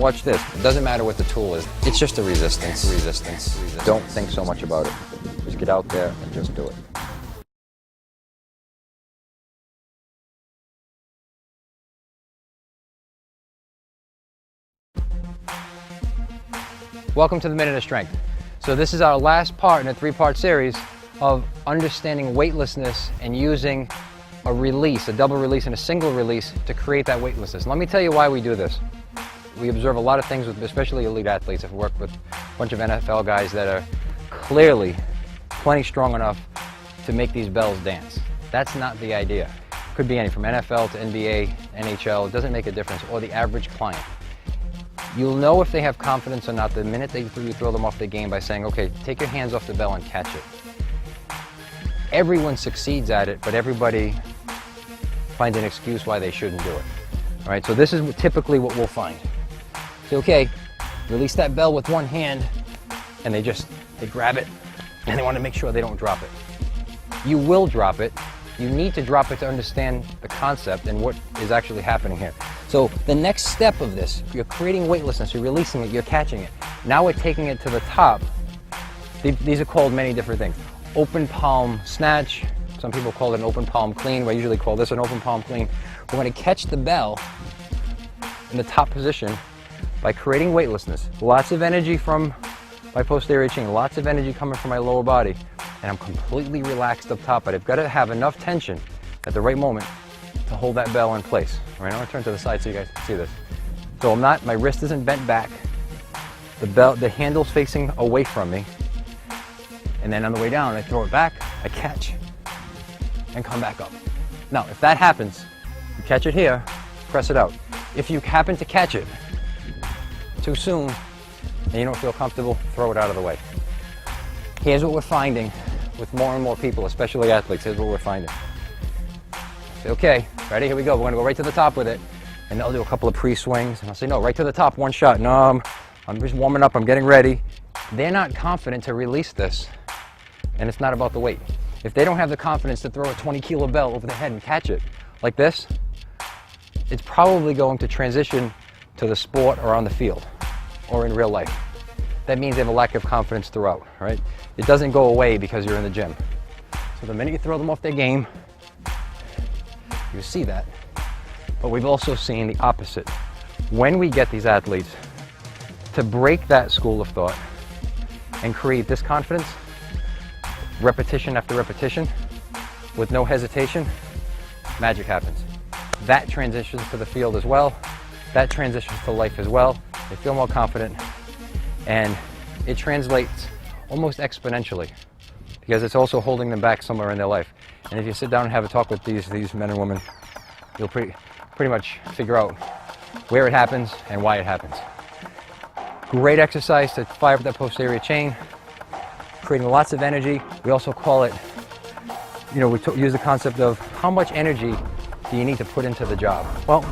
watch this. It doesn't matter what the tool is. It's just a resistance. Don't think so much about it. Just get out there and just do it. Welcome to the Minute of Strength. So this is our last part in a 3-part series of understanding weightlessness and using a release, a double release and a single release to create that weightlessness. Let me tell you why we do this. We observe a lot of things with especially elite athletes. I've worked with a bunch of NFL guys that are clearly plenty strong enough to make these bells dance. That's not the idea. It could be any from NFL to NBA, NHL, it doesn't make a difference, or the average client. You'll know if they have confidence or not the minute you throw them off the game by saying, okay, take your hands off the bell and catch it. Everyone succeeds at it, but everybody finds an excuse why they shouldn't do it. All right, so this is typically what we'll find. Say, okay, release that bell with one hand, and they grab it, and they want to make sure they don't drop it. You will drop it. You need to drop it to understand the concept and what is actually happening here. So the next step of this, you're creating weightlessness, you're releasing it, you're catching it. Now we're taking it to the top. These are called many different things. Open palm snatch. Some people call it an open palm clean. I usually call this an open palm clean. We're going to catch the bell in the top position by creating weightlessness. Lots of energy from my posterior chain, lots of energy coming from my lower body, and I'm completely relaxed up top, but I've got to have enough tension at the right moment to hold that bell in place. All right, I'm going to turn to the side so you guys can see this. So my wrist isn't bent back, the handle's facing away from me, and then on the way down, I throw it back, I catch, and come back up. Now, if that happens, you catch it here, press it out. If you happen to catch it too soon and you don't feel comfortable, throw it out of the way. Here's what we're finding with more and more people, especially athletes. Here's what we're finding. Say, okay, ready? Here we go. We're going to go right to the top with it. And they'll do a couple of pre-swings. And I'll say, no, right to the top, one shot. No, I'm just warming up. I'm getting ready. They're not confident to release this. And it's not about the weight. If they don't have the confidence to throw a 20-kilo bell over the head and catch it like this, it's probably going to transition to the sport or on the field or in real life. That means they have a lack of confidence throughout, right? It doesn't go away because you're in the gym. So the minute you throw them off their game, you see that. But we've also seen the opposite. When we get these athletes to break that school of thought and create this confidence, repetition after repetition, with no hesitation, magic happens. That transitions to the field as well. That transitions to life as well. They feel more confident, and it translates almost exponentially because it's also holding them back somewhere in their life. And if you sit down and have a talk with these men and women, you'll pretty much figure out where it happens and why it happens. Great exercise to fire up that posterior chain, creating lots of energy. We also call it, we use the concept of how much energy do you need to put into the job? Well,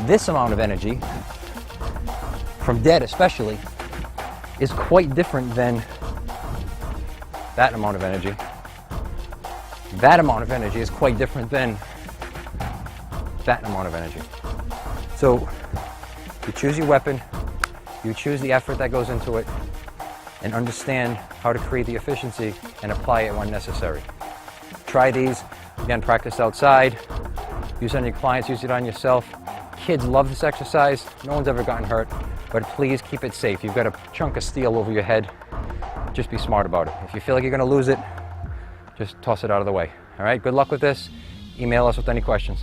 this amount of energy, from dead especially, is quite different than that amount of energy. That amount of energy is quite different than that amount of energy. So you choose your weapon, you choose the effort that goes into it, and understand how to create the efficiency and apply it when necessary. Try these. Again, practice outside. Use it on your clients, use it on yourself. Kids love this exercise. No one's ever gotten hurt, but please keep it safe. You've got a chunk of steel over your head. Just be smart about it. If you feel like you're going to lose it, just toss it out of the way. All right, good luck with this. Email us with any questions.